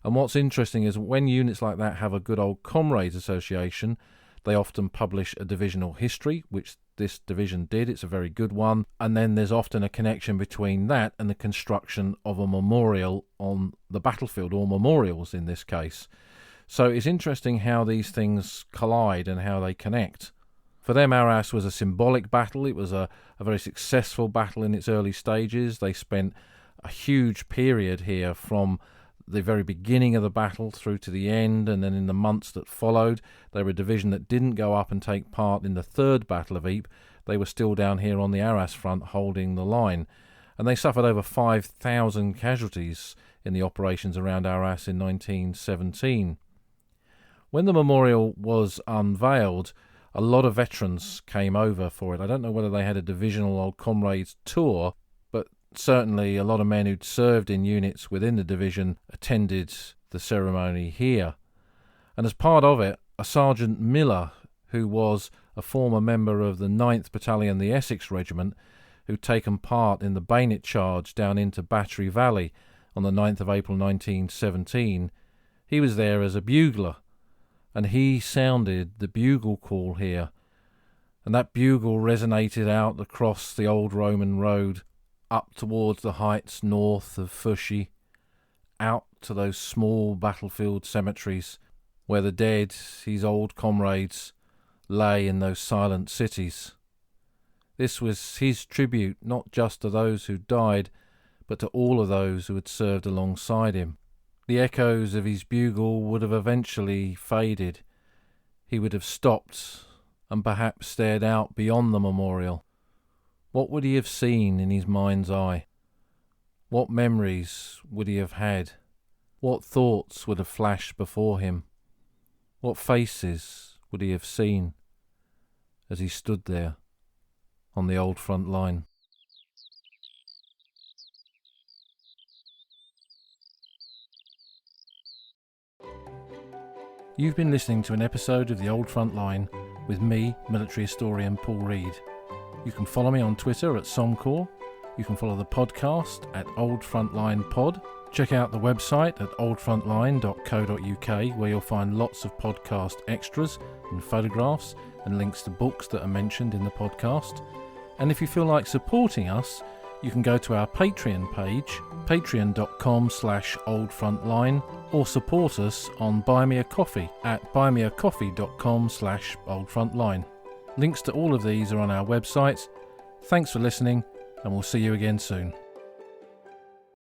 And what's interesting is when units like that have a good old Comrades association, they often publish a divisional history, which this division did. It's a very good one. And then there's often a connection between that and the construction of a memorial on the battlefield, or memorials in this case. So it's interesting how these things collide and how they connect. For them, Arras was a symbolic battle. It was a very successful battle in its early stages. They spent a huge period here from the very beginning of the battle through to the end, and then in the months that followed, they were a division that didn't go up and take part in the Third Battle of Ypres. they were still down here on the Arras front holding the line, and they suffered over 5,000 casualties in the operations around Arras in 1917. When the memorial was unveiled, a lot of veterans came over for it. I don't know whether they had a divisional old Comrades tour, but certainly a lot of men who'd served in units within the division attended the ceremony here. And as part of it, a Sergeant Miller, who was a former member of the 9th Battalion, the Essex Regiment, who'd taken part in the bayonet charge down into Battery Valley on the 9th of April 1917, he was there as a bugler, and he sounded the bugle call here, and that bugle resonated out across the old Roman road, up towards the heights north of Feuchy, out to those small battlefield cemeteries where the dead, his old comrades, lay in those silent cities. This was his tribute not just to those who died, but to all of those who had served alongside him. The echoes of his bugle would have eventually faded. He would have stopped and perhaps stared out beyond the memorial. What would he have seen in his mind's eye? What memories would he have had? What thoughts would have flashed before him? What faces would he have seen as he stood there on the old front line? You've been listening to an episode of The Old Front Line with me, military historian Paul Reed. You can follow me on Twitter at Somcor. You can follow the podcast at Old Frontline Pod. Check out the website at oldfrontline.co.uk, where you'll find lots of podcast extras and photographs and links to books that are mentioned in the podcast. And if you feel like supporting us, you can go to our Patreon page, patreon.com/oldfrontline, or support us on Buy Me a Coffee at buymeacoffee.com/oldfrontline. Links to all of these are on our website. Thanks for listening, and we'll see you again soon.